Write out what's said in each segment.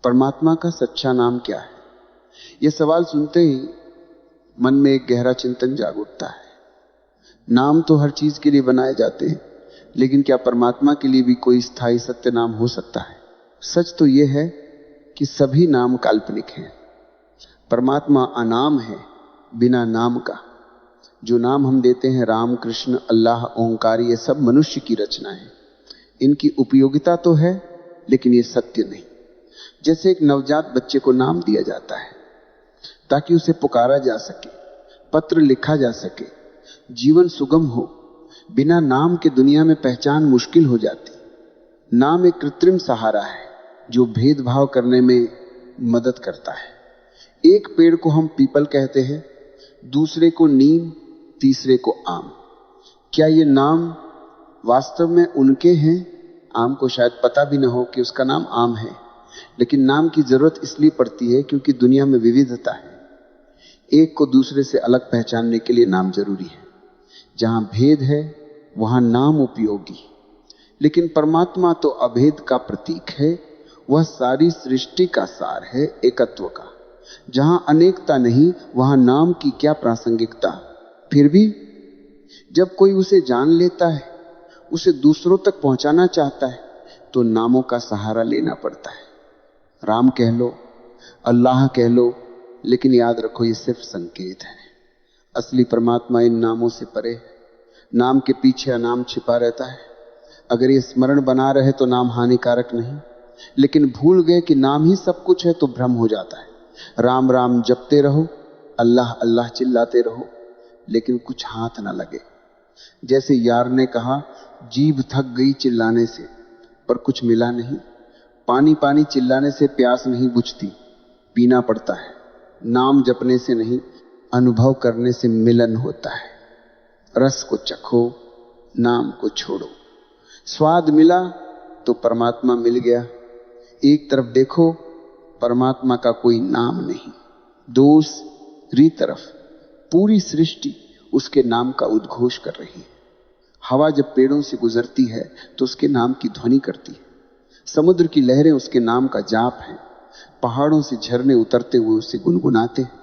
परमात्मा का सच्चा नाम क्या है? यह सवाल सुनते ही मन में एक गहरा चिंतन जाग उठता है। नाम तो हर चीज के लिए बनाए जाते हैं, लेकिन क्या परमात्मा के लिए भी कोई स्थायी सत्य नाम हो सकता है? सच तो यह है कि सभी नाम काल्पनिक हैं। परमात्मा अनाम है, बिना नाम का। जो नाम हम देते हैं, राम, कृष्ण, अल्लाह, ओंकार, ये सब मनुष्य की रचना है। इनकी उपयोगिता तो है, लेकिन ये सत्य नहीं। जैसे एक नवजात बच्चे को नाम दिया जाता है ताकि उसे पुकारा जा सके, पत्र लिखा जा सके, जीवन सुगम हो। बिना नाम के दुनिया में पहचान मुश्किल हो जाती। नाम एक कृत्रिम सहारा है जो भेदभाव करने में मदद करता है। एक पेड़ को हम पीपल कहते हैं, दूसरे को नीम, तीसरे को आम। क्या ये नाम वास्तव में उनके हैं? आम को शायद पता भी ना हो कि उसका नाम आम है, लेकिन नाम की जरूरत इसलिए पड़ती है क्योंकि दुनिया में विविधता है। एक को दूसरे से अलग पहचानने के लिए नाम जरूरी है। जहां भेद है वहां नाम उपयोगी। लेकिन परमात्मा तो अभेद का प्रतीक है। वह सारी सृष्टि का सार है, एकत्व का। जहां अनेकता नहीं वहां नाम की क्या प्रासंगिकता। फिर भी जब कोई उसे जान लेता है, उसे दूसरों तक पहुंचाना चाहता है, तो नामों का सहारा लेना पड़ता है। राम कह लो, अल्लाह कह लो, लेकिन याद रखो ये सिर्फ संकेत है। असली परमात्मा इन नामों से परे है। नाम के पीछे अनाम छिपा रहता है। अगर ये स्मरण बना रहे तो नाम हानिकारक नहीं, लेकिन भूल गए कि नाम ही सब कुछ है तो भ्रम हो जाता है। राम राम जपते रहो, अल्लाह अल्लाह चिल्लाते रहो, लेकिन कुछ हाथ ना लगे। जैसे यार ने कहा, जीभ थक गई चिल्लाने से, पर कुछ मिला नहीं। पानी पानी चिल्लाने से प्यास नहीं बुझती, पीना पड़ता है। नाम जपने से नहीं, अनुभव करने से मिलन होता है। रस को चखो, नाम को छोड़ो। स्वाद मिला तो परमात्मा मिल गया। एक तरफ देखो, परमात्मा का कोई नाम नहीं। दूसरी तरफ पूरी सृष्टि उसके नाम का उद्घोष कर रही है। हवा जब पेड़ों से गुजरती है तो उसके नाम की ध्वनि करती है। समुद्र की लहरें उसके नाम का जाप है। पहाड़ों से झरने उतरते हुए उसे गुनगुनाते हैं।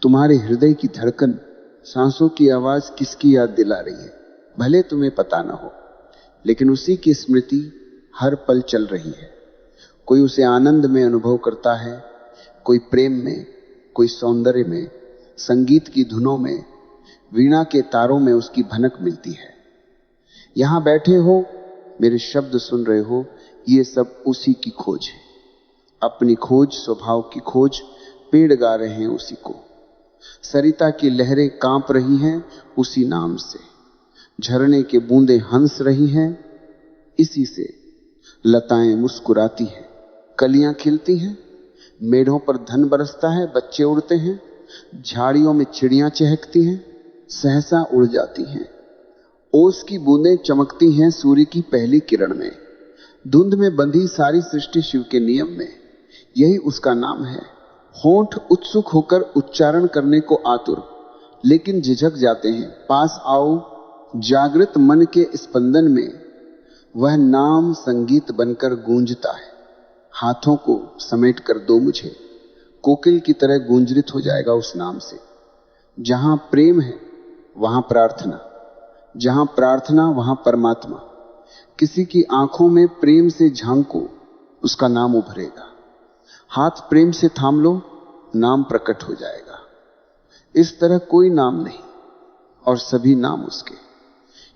तुम्हारे हृदय की धड़कन, सांसों की आवाज किसकी याद दिला रही है? भले तुम्हें पता ना हो, लेकिन उसी की स्मृति हर पल चल रही है। कोई उसे आनंद में अनुभव करता है, कोई प्रेम में, कोई सौंदर्य में, संगीत की धुनों में, वीणा के तारों में उसकी भनक मिलती है। यहां बैठे हो, मेरे शब्द सुन रहे हो, ये सब उसी की खोज है। अपनी खोज, स्वभाव की खोज। पेड़ गा रहे हैं उसी को। सरिता की लहरें कांप रही हैं उसी नाम से। झरने के बूंदें हंस रही हैं इसी से। लताएं मुस्कुराती हैं, कलियां खिलती हैं, मेढ़ों पर धन बरसता है, बच्चे उड़ते हैं, झाड़ियों में चिड़ियां चहकती हैं, सहसा उड़ जाती हैं। ओस की बूंदें चमकती हैं सूर्य की पहली किरण में। धुंध में बंधी सारी सृष्टि शिव के नियम में। यही उसका नाम है। होंठ उत्सुक होकर उच्चारण करने को आतुर, लेकिन झिझक जाते हैं। पास आओ, जागृत मन के स्पंदन में वह नाम संगीत बनकर गूंजता है। हाथों को समेट कर दो मुझे, कोकिल की तरह गूंजरित हो जाएगा उस नाम से। जहां प्रेम है वहां प्रार्थना, जहां प्रार्थना वहां परमात्मा। किसी की आंखों में प्रेम से झांको, उसका नाम उभरेगा। हाथ प्रेम से थाम लो, नाम प्रकट हो जाएगा। इस तरह कोई नाम नहीं और सभी नाम उसके,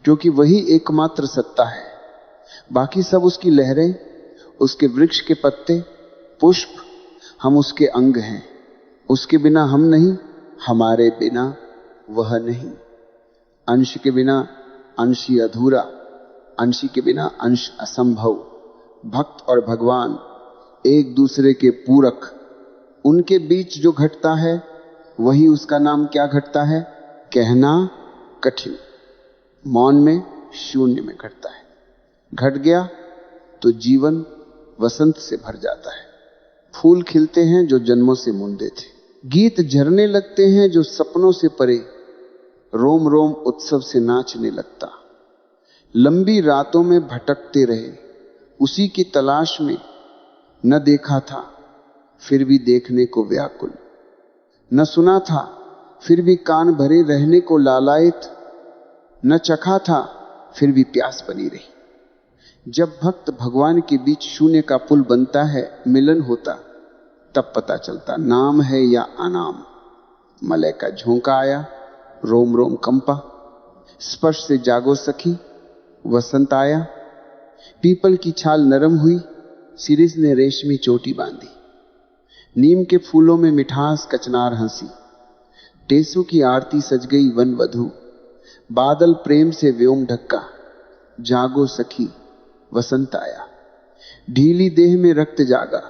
क्योंकि वही एकमात्र सत्ता है। बाकी सब उसकी लहरें, उसके वृक्ष के पत्ते, पुष्प, हम उसके अंग हैं। उसके बिना हम नहीं, हमारे बिना वह नहीं। अंश के बिना अंशी अधूरा, अंशी के बिना अंश असंभव। भक्त और भगवान एक दूसरे के पूरक। उनके बीच जो घटता है वही उसका नाम क्या घटता है? कहना कठिन, मौन में, शून्य में घटता है। घट गया तो जीवन वसंत से भर जाता है। फूल खिलते हैं जो जन्मों से मुंदे थे। गीत झरने लगते हैं जो सपनों से परे। रोम रोम उत्सव से नाचने लगता। लंबी रातों में भटकते रहे, उसी की तलाश में। न देखा था फिर भी देखने को व्याकुल, न सुना था फिर भी कान भरे रहने को लालायित, न चखा था फिर भी प्यास बनी रही। जब भक्त भगवान के बीच शून्य का पुल बनता है, मिलन होता, तब पता चलता नाम है या अनाम। मलय का झोंका आया, रोम रोम कंपा, स्पर्श से जागो सखी, वसंत आया। पीपल की छाल नरम हुई, सिरिस ने रेशमी चोटी बांधी। नीम के फूलों में मिठास कचनार हंसी, टेसू की आरती सज गई वन वधू। बादल प्रेम से व्योम ढक्का, जागो सखी वसंत आया। ढीली देह में रक्त जागा,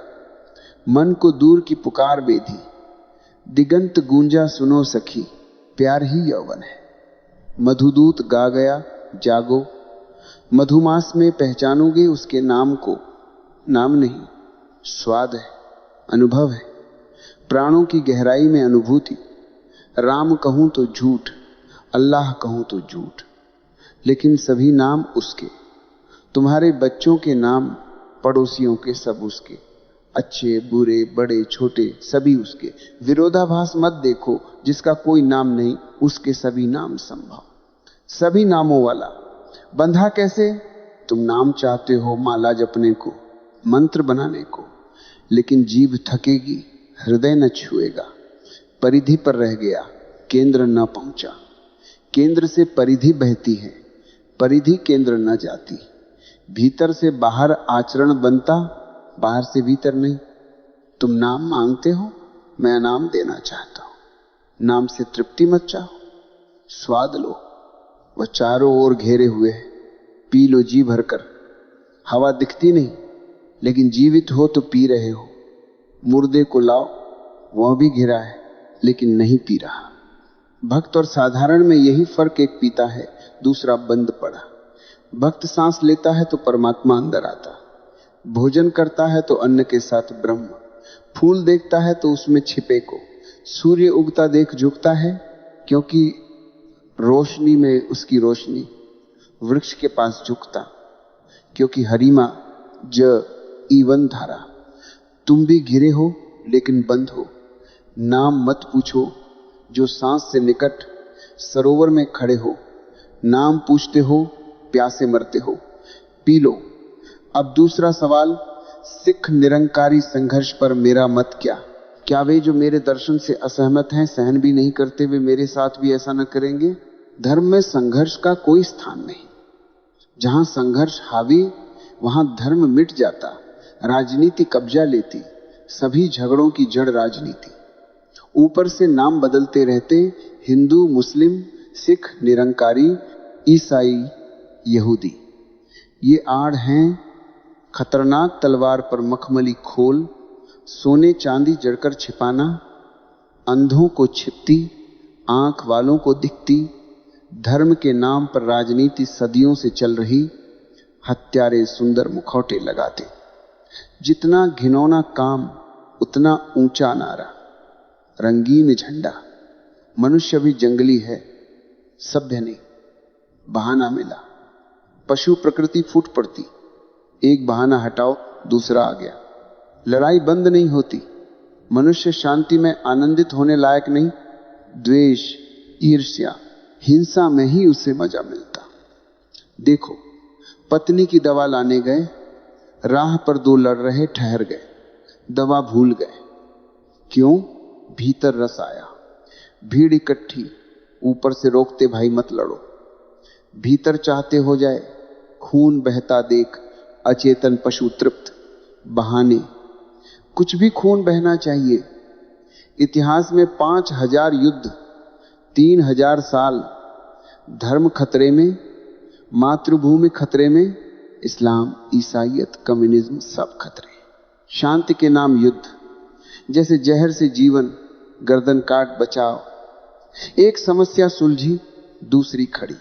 मन को दूर की पुकार बेधी। दिगंत गूंजा सुनो सखी, प्यार ही यौवन है। मधुदूत गा गया जागो, मधुमास में पहचानोगे उसके नाम को। नाम नहीं, स्वाद है, अनुभव है, प्राणों की गहराई में अनुभूति। राम कहूं तो झूठ, अल्लाह कहूं तो झूठ, लेकिन सभी नाम उसके। तुम्हारे बच्चों के नाम, पड़ोसियों के सब उसके, अच्छे बुरे बड़े छोटे सभी उसके। विरोधाभास मत देखो, जिसका कोई नाम नहीं उसके सभी नाम संभव। सभी नामों वाला बंधा कैसे? तुम नाम चाहते हो माला जपने को, मंत्र बनाने को, लेकिन जीभ थकेगी, हृदय न छुएगा, परिधि पर रह गया, केंद्र न पहुंचा। केंद्र से परिधि बहती है, परिधि केंद्र न जाती। भीतर से बाहर आचरण बनता, बाहर से भीतर नहीं। तुम नाम मांगते हो, मैं नाम देना चाहता हूं। नाम से तृप्ति मत चाहो, स्वाद लो। वह चारों ओर घेरे हुए है, पी लो जी भरकर। हवा दिखती नहीं, लेकिन जीवित हो तो पी रहे हो। मुर्दे को लाओ, वह भी घिरा है, लेकिन नहीं पी रहा। भक्त और साधारण में यही फर्क, एक पीता है, दूसरा बंद पड़ा। भक्त सांस लेता है तो परमात्मा अंदर आता, भोजन करता है तो अन्न के साथ ब्रह्म, फूल देखता है तो उसमें छिपे को, सूर्य उगता देख झुकता है क्योंकि रोशनी में उसकी रोशनी, वृक्ष के पास झुकता क्योंकि हरिमा ज ईवन धारा। तुम भी घिरे हो लेकिन बंद हो। नाम मत पूछो जो सांस से निकट सरोवर में खड़े हो। नाम पूछते हो, प्यासे मरते हो, पी लो। अब दूसरा सवाल, सिख निरंकारी संघर्ष पर मेरा मत क्या? क्या वे जो मेरे दर्शन से असहमत हैं, सहन भी नहीं करते, वे मेरे साथ भी ऐसा न करेंगे? धर्म में संघर्ष का कोई स्थान नहीं। जहां संघर्ष हावी, वहां धर्म मिट जाता, राजनीति कब्जा लेती। सभी झगड़ों की जड़ राजनीति। ऊपर से नाम बदलते रहते, हिंदू, मुस्लिम, सिख, निरंकारी, ईसाई, यहूदी। ये आड़ हैं खतरनाक तलवार पर मखमली खोल, सोने चांदी जड़कर छिपाना। अंधों को छिपती, आंख वालों को दिखती। धर्म के नाम पर राजनीति सदियों से चल रही। हत्यारे सुंदर मुखौटे लगाते। जितना घिनौना काम, उतना ऊंचा नारा, रंगीन झंडा। मनुष्य भी जंगली है, सभ्य नहीं। बहाना मिला, पशु प्रकृति फूट पड़ती। एक बहाना हटाओ, दूसरा आ गया। लड़ाई बंद नहीं होती। मनुष्य शांति में आनंदित होने लायक नहीं। द्वेष, ईर्ष्या, हिंसा में ही उसे मजा मिलता। देखो, पत्नी की दवा लाने गए, राह पर दो लड़ रहे ठहर गए, दवा भूल गए। क्यों? भीतर रस आया। भीड़ इकट्ठी, ऊपर से रोकते, भाई मत लड़ो। भीतर चाहते हो जाए, खून बहता देख अचेतन पशु तृप्त। बहाने, कुछ भी खून बहना चाहिए। इतिहास में 5000 युद्ध, 3000 साल। धर्म खतरे में, मातृभूमि खतरे में, इस्लाम, ईसाईयत, कम्युनिज्म सब खतरे। शांति के नाम युद्ध, जैसे जहर से जीवन, गर्दन काट बचाओ। एक समस्या सुलझी, दूसरी खड़ी।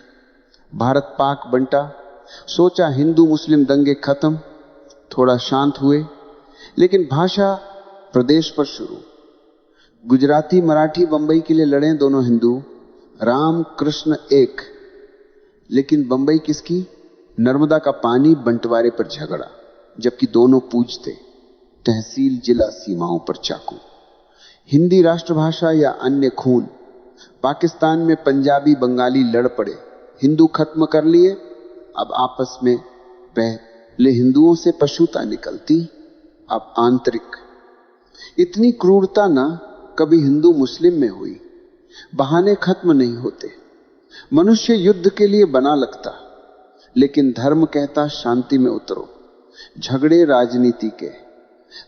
भारत पाक बंटा, सोचा हिंदू मुस्लिम दंगे खत्म, थोड़ा शांत हुए, लेकिन भाषा प्रदेश पर शुरू। गुजराती मराठी बंबई के लिए लड़े दोनों हिंदू, राम कृष्ण एक। लेकिन बंबई किसकी? नर्मदा का पानी बंटवारे पर झगड़ा, जबकि दोनों पूजते। तहसील जिला सीमाओं पर चाकू। हिंदी राष्ट्रभाषा या अन्य खून। पाकिस्तान में पंजाबी बंगाली लड़ पड़े, हिंदू खत्म कर लिए, अब आपस में पहले हिंदुओं से पशुता निकलती, अब आंतरिक। इतनी क्रूरता ना कभी हिंदू मुस्लिम में हुई। बहाने खत्म नहीं होते। मनुष्य युद्ध के लिए बना लगता, लेकिन धर्म कहता शांति में उतरो। झगड़े राजनीति के,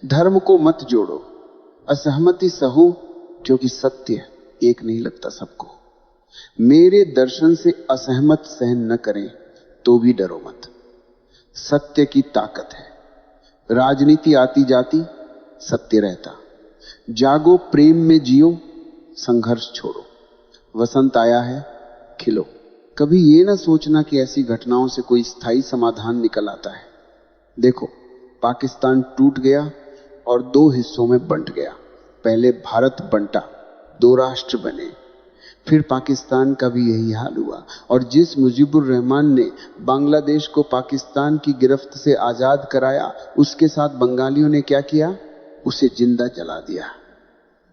धर्म को मत जोड़ो। असहमति सहू, क्योंकि सत्य एक नहीं लगता सबको। मेरे दर्शन से असहमत सहन न करें तो भी डरो मत। सत्य की ताकत है। राजनीति आती जाती, सत्य रहता। जागो, प्रेम में जियो, संघर्ष छोड़ो। वसंत आया है, खिलो। कभी ये ना सोचना कि ऐसी घटनाओं से कोई स्थायी समाधान निकल आता है। देखो, पाकिस्तान टूट गया और दो हिस्सों में बंट गया। पहले भारत बंटा, दो राष्ट्र बने। फिर पाकिस्तान का भी यही हाल हुआ। और जिस मुजीबुर रहमान ने बांग्लादेश को पाकिस्तान की गिरफ्त से आजाद कराया, उसके साथ बंगालियों ने क्या किया? उसे जिंदा जला दिया।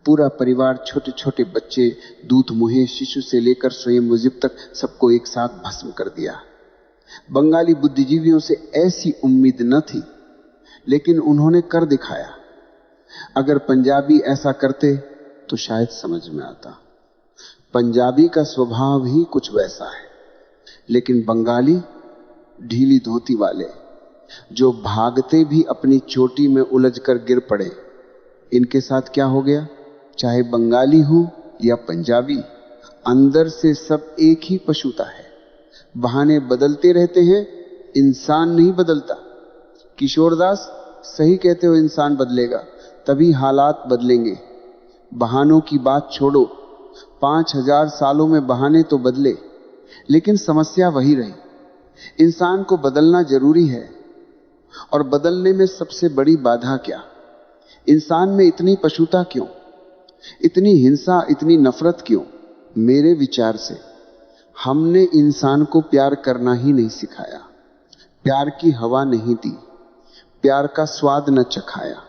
पूरा परिवार, छोटे छोटे बच्चे, दूध मुहे शिशु से लेकर स्वयं मुजीब तक, सबको एक साथ भस्म कर दिया। बंगाली बुद्धिजीवियों से ऐसी उम्मीद न थी, लेकिन उन्होंने कर दिखाया। अगर पंजाबी ऐसा करते तो शायद समझ में आता। पंजाबी का स्वभाव ही कुछ वैसा है। लेकिन बंगाली ढीली धोती वाले, जो भागते भी अपनी चोटी में उलझकर गिर पड़े, इनके साथ क्या हो गया? चाहे बंगाली हो या पंजाबी, अंदर से सब एक ही पशुता है। बहाने बदलते रहते हैं, इंसान नहीं बदलता। किशोरदास सही कहते हो, इंसान बदलेगा तभी हालात बदलेंगे। बहानों की बात छोड़ो। 5000 सालों में बहाने तो बदले, लेकिन समस्या वही रही। इंसान को बदलना जरूरी है। और बदलने में सबसे बड़ी बाधा क्या? इंसान में इतनी पशुता क्यों? इतनी हिंसा, इतनी नफरत क्यों? मेरे विचार से हमने इंसान को प्यार करना ही नहीं सिखाया। प्यार की हवा नहीं दी, प्यार का स्वाद न चखाया।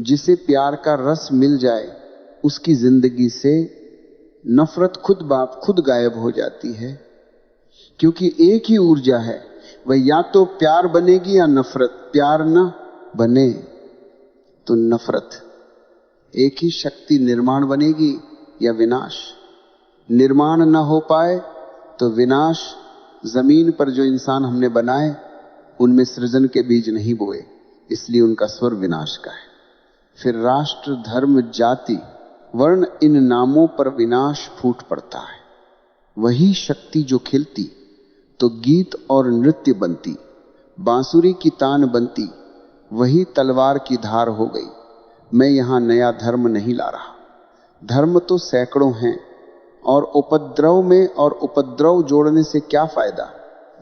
जिसे प्यार का रस मिल जाए, उसकी जिंदगी से नफरत खुद गायब हो जाती है। क्योंकि एक ही ऊर्जा है, वह या तो प्यार बनेगी या नफरत। प्यार न बने तो नफरत। एक ही शक्ति निर्माण बनेगी या विनाश। निर्माण न हो पाए तो विनाश। जमीन पर जो इंसान हमने बनाए, उनमें सृजन के बीज नहीं बोए, इसलिए उनका स्वर विनाश का है। फिर राष्ट्र, धर्म, जाति, वर्ण, इन नामों पर विनाश फूट पड़ता है। वही शक्ति जो खिलती तो गीत और नृत्य बनती, बांसुरी की तान बनती, वही तलवार की धार हो गई। मैं यहां नया धर्म नहीं ला रहा। धर्म तो सैकड़ों हैं, और उपद्रव में और उपद्रव जोड़ने से क्या फायदा?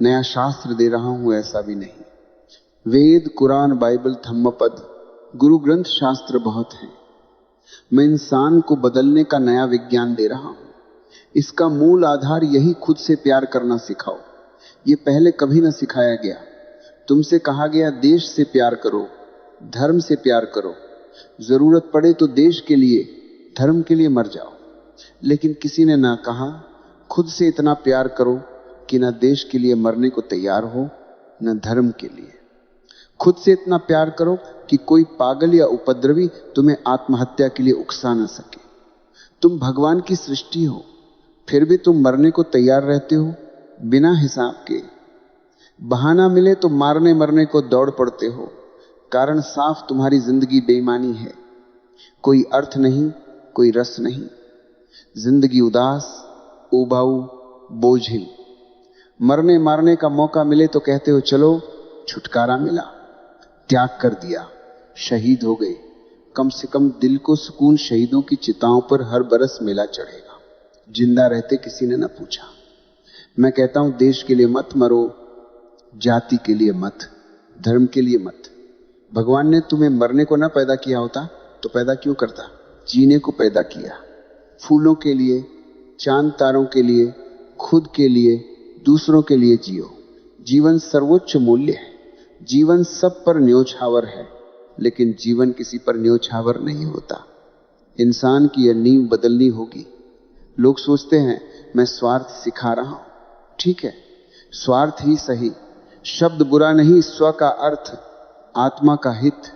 नया शास्त्र दे रहा हूं ऐसा भी नहीं। वेद, कुरान, बाइबल, धम्मपद, गुरु ग्रंथ, शास्त्र बहुत हैं। मैं इंसान को बदलने का नया विज्ञान दे रहा हूं। इसका मूल आधार यही, खुद से प्यार करना सिखाओ। ये पहले कभी ना सिखाया गया। तुमसे कहा गया देश से प्यार करो, धर्म से प्यार करो, जरूरत पड़े तो देश के लिए, धर्म के लिए मर जाओ। लेकिन किसी ने ना कहा खुद से इतना प्यार करो कि ना देश के लिए मरने को तैयार हो, न धर्म के लिए। खुद से इतना प्यार करो कि कोई पागल या उपद्रवी तुम्हें आत्महत्या के लिए उकसा न सके। तुम भगवान की सृष्टि हो, फिर भी तुम मरने को तैयार रहते हो बिना हिसाब के। बहाना मिले तो मारने मरने को दौड़ पड़ते हो। कारण साफ, तुम्हारी जिंदगी बेईमानी है। कोई अर्थ नहीं, कोई रस नहीं। जिंदगी उदास, उबाऊ, बोझिल। मरने मारने का मौका मिले तो कहते हो चलो छुटकारा मिला, त्याग कर दिया, शहीद हो गए। कम से कम दिल को सुकून, शहीदों की चिताओं पर हर बरस मेला चढ़ेगा। जिंदा रहते किसी ने न पूछा। मैं कहता हूं देश के लिए मत मरो, जाति के लिए मत, धर्म के लिए मत। भगवान ने तुम्हें मरने को ना पैदा किया होता तो पैदा क्यों करता? जीने को पैदा किया। फूलों के लिए, चांद तारों के लिए, खुद के लिए, दूसरों के लिए जियो। जीवन सर्वोच्च मूल्य है। जीवन सब पर न्योछावर है। लेकिन जीवन किसी पर न्योछावर नहीं होता। इंसान की यह नींव बदलनी होगी। लोग सोचते हैं मैं स्वार्थ सिखा रहा हूं। ठीक है, स्वार्थ ही सही, शब्द बुरा नहीं, स्व का अर्थ, आत्मा का हित।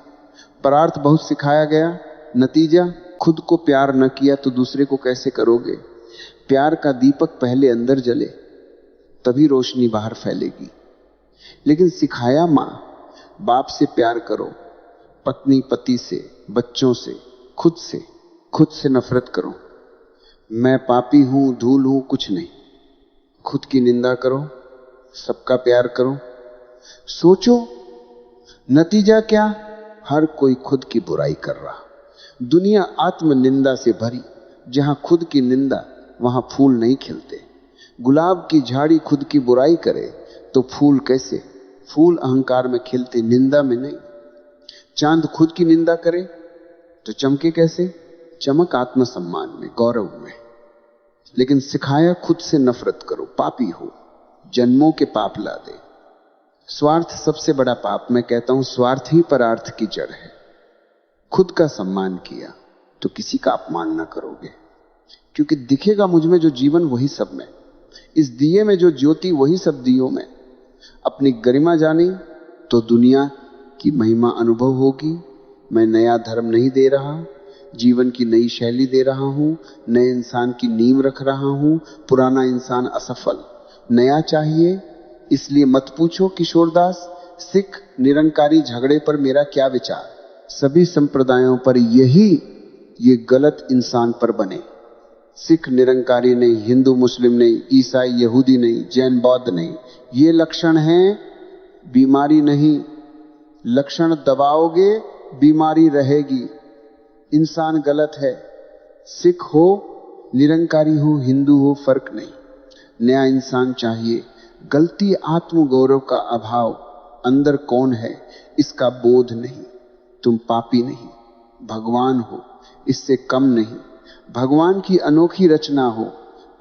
परार्थ बहुत सिखाया गया, नतीजा खुद को प्यार न किया तो दूसरे को कैसे करोगे। प्यार का दीपक पहले अंदर जले, तभी रोशनी बाहर फैलेगी। लेकिन सिखाया मां बाप से प्यार करो, पत्नी पति से, बच्चों से, खुद से नफरत करो। मैं पापी हूं, धूल हूं, कुछ नहीं। खुद की निंदा करो, सबका प्यार करो। सोचो नतीजा क्या? हर कोई खुद की बुराई कर रहा। दुनिया आत्म निंदा से भरी। जहां खुद की निंदा वहां फूल नहीं खिलते। गुलाब की झाड़ी खुद की बुराई करे तो फूल कैसे? फूल अहंकार में खिलते, निंदा में नहीं। चांद खुद की निंदा करे तो चमके कैसे? चमक आत्मसम्मान में, गौरव में। लेकिन सिखाया खुद से नफरत करो, पापी हो, जन्मों के पाप ला दे। स्वार्थ सबसे बड़ा पाप। मैं कहता हूं स्वार्थ ही परार्थ की जड़ है। खुद का सम्मान किया तो किसी का अपमान ना करोगे, क्योंकि दिखेगा मुझ में जो जीवन वही सब में, इस दिए में जो ज्योति वही सब दियों में। अपनी गरिमा जानी तो दुनिया की महिमा अनुभव होगी। मैं नया धर्म नहीं दे रहा, जीवन की नई शैली दे रहा हूं, नए इंसान की नींव रख रहा हूं। पुराना इंसान असफल, नया चाहिए। इसलिए मत पूछो किशोरदास, सिख निरंकारी झगड़े पर मेरा क्या विचार। सभी संप्रदायों पर ये गलत इंसान पर बने। सिख निरंकारी नहीं, हिंदू मुस्लिम नहीं, ईसाई यहूदी नहीं, जैन बौद्ध नहीं। ये लक्षण हैं, बीमारी नहीं। लक्षण दबाओगे बीमारी रहेगी। इंसान गलत है, सिख हो, निरंकारी हो, हिंदू हो, फर्क नहीं। नया इंसान चाहिए। गलती आत्मगौरव का अभाव। अंदर कौन है इसका बोध नहीं। तुम पापी नहीं, भगवान हो, इससे कम नहीं। भगवान की अनोखी रचना हो,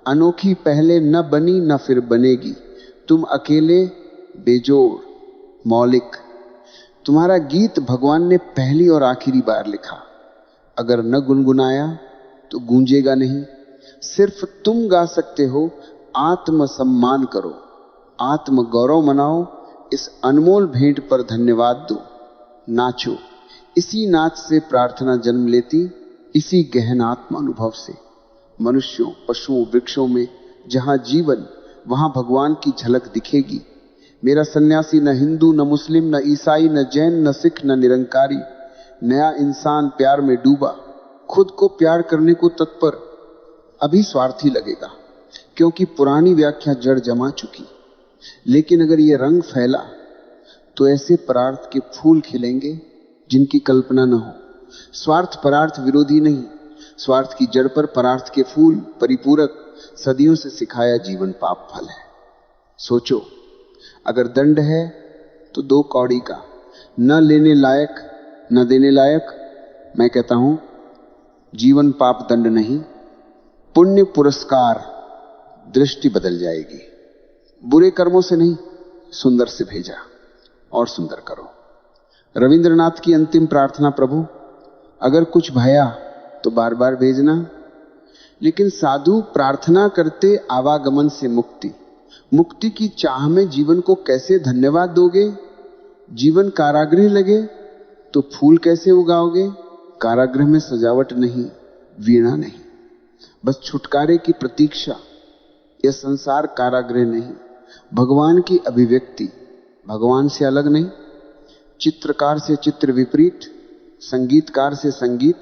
अनोखी पहले न बनी न फिर बनेगी। तुम अकेले बेजोड़, मौलिक। तुम्हारा गीत भगवान ने पहली और आखिरी बार लिखा। अगर न गुनगुनाया तो गूंजेगा नहीं। सिर्फ तुम गा सकते हो। आत्म सम्मान करो, आत्म गौरव मनाओ। इस अनमोल भेंट पर धन्यवाद दो। नाचो, इसी नाच से प्रार्थना जन्म लेती, इसी गहन आत्म अनुभव से। मनुष्यों, पशुओं, वृक्षों में जहां जीवन वहां भगवान की झलक दिखेगी। मेरा सन्यासी न हिंदू, न मुस्लिम, न ईसाई, न जैन, न सिख, न निरंकारी। नया इंसान प्यार में डूबा, खुद को प्यार करने को तत्पर। अभी स्वार्थी लगेगा, क्योंकि पुरानी व्याख्या जड़ जमा चुकी। लेकिन अगर ये रंग फैला तो ऐसे परार्थ के फूल खिलेंगे जिनकी कल्पना न हो। स्वार्थ परार्थ विरोधी नहीं, स्वार्थ की जड़ पर परार्थ के फूल परिपूरक। सदियों से सिखाया जीवन पाप फल है। सोचो, अगर दंड है तो 2 कौड़ी का, न लेने लायक न देने लायक। मैं कहता हूं जीवन पाप दंड नहीं, पुण्य पुरस्कार। दृष्टि बदल जाएगी। बुरे कर्मों से नहीं, सुंदर से भेजा और सुंदर करो। रविंद्रनाथ की अंतिम प्रार्थना, प्रभु अगर कुछ भया तो बार बार भेजना। लेकिन साधु प्रार्थना करते आवागमन से मुक्ति। मुक्ति की चाह में जीवन को कैसे धन्यवाद दोगे? जीवन कारागृह लगे तो फूल कैसे उगाओगे? कारागृह में सजावट नहीं, वीणा नहीं, बस छुटकारे की प्रतीक्षा। यह संसार कारागृह नहीं, भगवान की अभिव्यक्ति। भगवान से अलग नहीं। चित्रकार से चित्र विपरीत, संगीतकार से संगीत,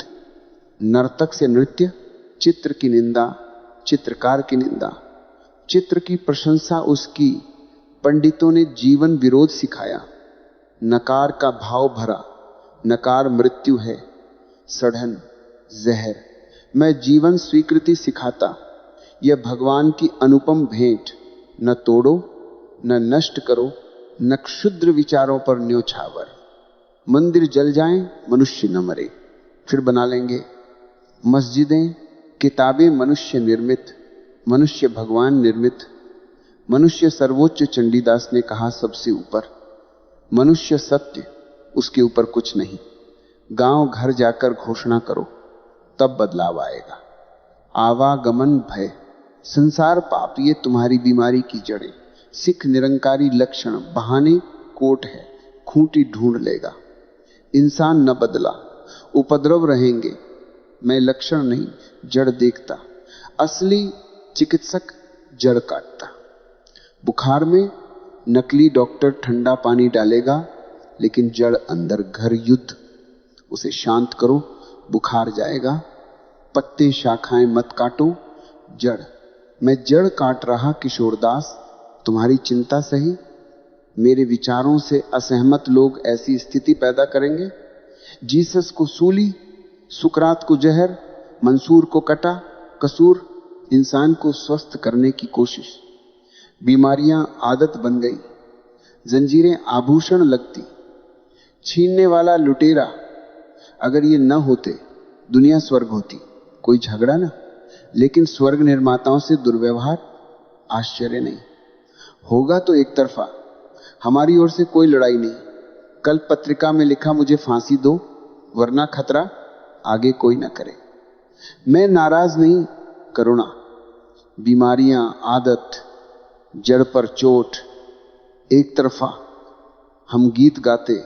नर्तक से नृत्य। चित्र की निंदा चित्रकार की निंदा, चित्र की प्रशंसा उसकी। पंडितों ने जीवन विरोध सिखाया। नकार का भाव भरा। नकार मृत्यु है, सड़न, जहर। मैं जीवन स्वीकृति सिखाता। यह भगवान की अनुपम भेंट। न तोड़ो, न नष्ट करो, न क्षुद्र विचारों पर न्योछावर। मंदिर जल जाएं, मनुष्य न मरे, फिर बना लेंगे। मस्जिदें, किताबें मनुष्य निर्मित, मनुष्य भगवान निर्मित। मनुष्य सर्वोच्च, चंडीदास ने कहा सबसे ऊपर। मनुष्य सत्य, उसके ऊपर कुछ नहीं। गांव घर जाकर घोषणा करो, तब बदलाव आएगा। आवागमन भय, संसार पाप, ये तुम्हारी बीमारी की जड़ें। सिख निरंकारी लक्षण, बहाने कोट है, खूंटी ढूंढ लेगा। इंसान न बदला, उपद्रव रहेंगे, मैं लक्षण नहीं जड़ देखता। असली चिकित्सक जड़ काटता। बुखार में नकली डॉक्टर ठंडा पानी डालेगा, लेकिन जड़ अंदर घर युद्ध। उसे शांत करो, बुखार जाएगा। पत्ते शाखाएं मत काटो, जड़। मैं जड़ काट रहा किशोरदास, तुम्हारी चिंता सही। मेरे विचारों से असहमत लोग ऐसी स्थिति पैदा करेंगे। जीसस को सूली, सुकरात को जहर, मंसूर को कटा, कसूर इंसान को स्वस्थ करने की कोशिश। बीमारियां आदत बन गई, जंजीरें आभूषण लगती। छीनने वाला लुटेरा, अगर ये न होते दुनिया स्वर्ग होती। कोई झगड़ा ना, लेकिन स्वर्ग निर्माताओं से दुर्व्यवहार, आश्चर्य नहीं। होगा तो एक तरफा, हमारी ओर से कोई लड़ाई नहीं। कल पत्रिका में लिखा, मुझे फांसी दो वरना खतरा, आगे कोई ना करे। मैं नाराज नहीं, करुणा। बीमारियां, आदत, जड़ पर चोट, एक तरफा। हम गीत गाते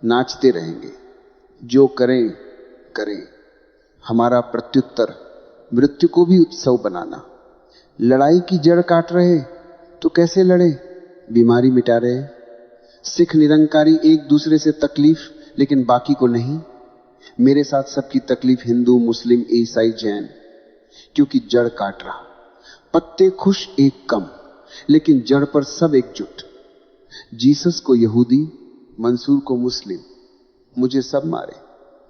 नाचते रहेंगे, जो करें करें। हमारा प्रत्युत्तर मृत्यु को भी उत्सव बनाना। लड़ाई की जड़ काट रहे तो कैसे लड़े, बीमारी मिटा रहे। सिख निरंकारी एक दूसरे से तकलीफ, लेकिन बाकी को नहीं। मेरे साथ सबकी तकलीफ, हिंदू, मुस्लिम, ईसाई, जैन, क्योंकि जड़ काट रहा। पत्ते खुश एक कम, लेकिन जड़ पर सब एकजुट। जीसस को यहूदी, मंसूर को मुस्लिम, मुझे सब मारे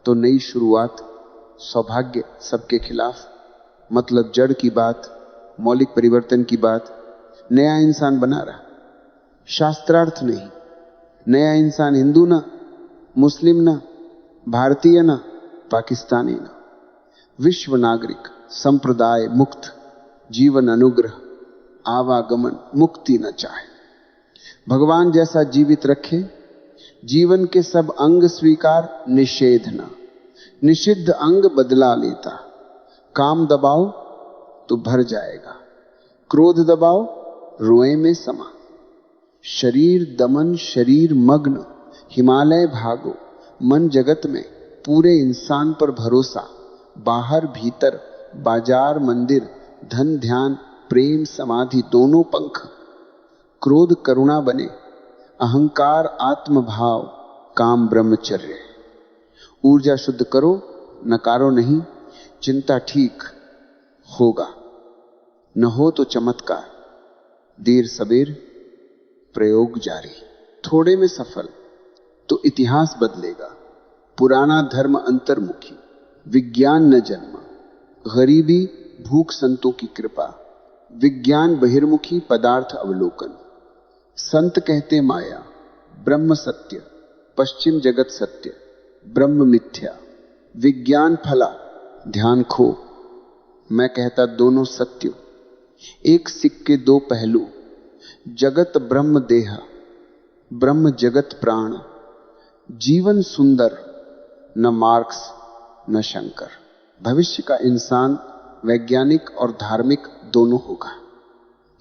तो नई शुरुआत, सौभाग्य सबके खिलाफ। मतलब जड़ की बात, मौलिक परिवर्तन की बात। नया इंसान बना रहा, शास्त्रार्थ नहीं। नया इंसान हिंदू ना, मुस्लिम ना, भारतीय ना, पाकिस्तानी ना, विश्व नागरिक, संप्रदाय मुक्त, जीवन अनुग्रह, आवागमन, मुक्ति न चाहे। भगवान जैसा जीवित रखे, जीवन के सब अंग स्वीकार, निषेध न। निषिद्ध अंग बदला लेता। काम दबाओ तो भर जाएगा, क्रोध दबाओ रोए में समा। शरीर दमन, शरीर मग्न, हिमालय भागो। मन जगत में, पूरे इंसान पर भरोसा। बाहर भीतर, बाजार मंदिर, धन ध्यान, प्रेम समाधि, दोनों पंख। क्रोध करुणा बने, अहंकार आत्मभाव, काम ब्रह्मचर्य। ऊर्जा शुद्ध करो, नकारो नहीं। चिंता ठीक होगा, न हो तो चमत्कार। देर सबेर प्रयोग जारी। थोड़े में सफल तो इतिहास बदलेगा। पुराना धर्म अंतर्मुखी, विज्ञान न जन्मा। गरीबी भूख संतों की कृपा, विज्ञान बहिर्मुखी, पदार्थ अवलोकन। संत कहते माया, ब्रह्म सत्य, पश्चिम जगत सत्य, ब्रह्म मिथ्या। विज्ञान फला, ध्यान खो। मैं कहता दोनों सत्य, एक सिक्के दो पहलू। जगत ब्रह्म देहा, ब्रह्म जगत प्राण। जीवन सुंदर, न मार्क्स न शंकर। भविष्य का इंसान वैज्ञानिक और धार्मिक दोनों होगा।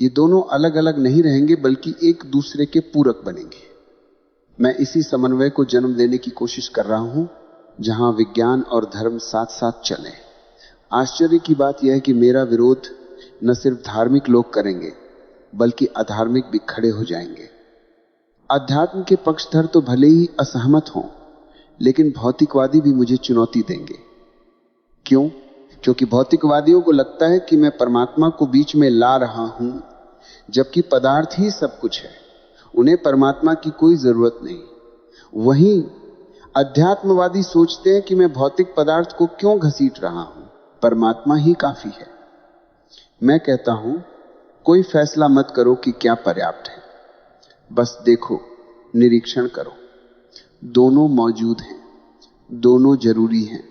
ये दोनों अलग अलग नहीं रहेंगे, बल्कि एक दूसरे के पूरक बनेंगे। मैं इसी समन्वय को जन्म देने की कोशिश कर रहा हूं, जहां विज्ञान और धर्म साथ साथ चले। आश्चर्य की बात यह है कि मेरा विरोध न सिर्फ धार्मिक लोग करेंगे, बल्कि अधार्मिक भी खड़े हो जाएंगे। अध्यात्म के पक्षधर तो भले ही असहमत हों, लेकिन भौतिकवादी भी मुझे चुनौती देंगे। क्यों? क्योंकि भौतिकवादियों को लगता है कि मैं परमात्मा को बीच में ला रहा हूं, जबकि पदार्थ ही सब कुछ है। उन्हें परमात्मा की कोई जरूरत नहीं। वहीं अध्यात्मवादी सोचते हैं कि मैं भौतिक पदार्थ को क्यों घसीट रहा हूं, परमात्मा ही काफी है। मैं कहता हूं, कोई फैसला मत करो कि क्या पर्याप्त है, बस देखो, निरीक्षण करो। दोनों मौजूद हैं, दोनों जरूरी हैं,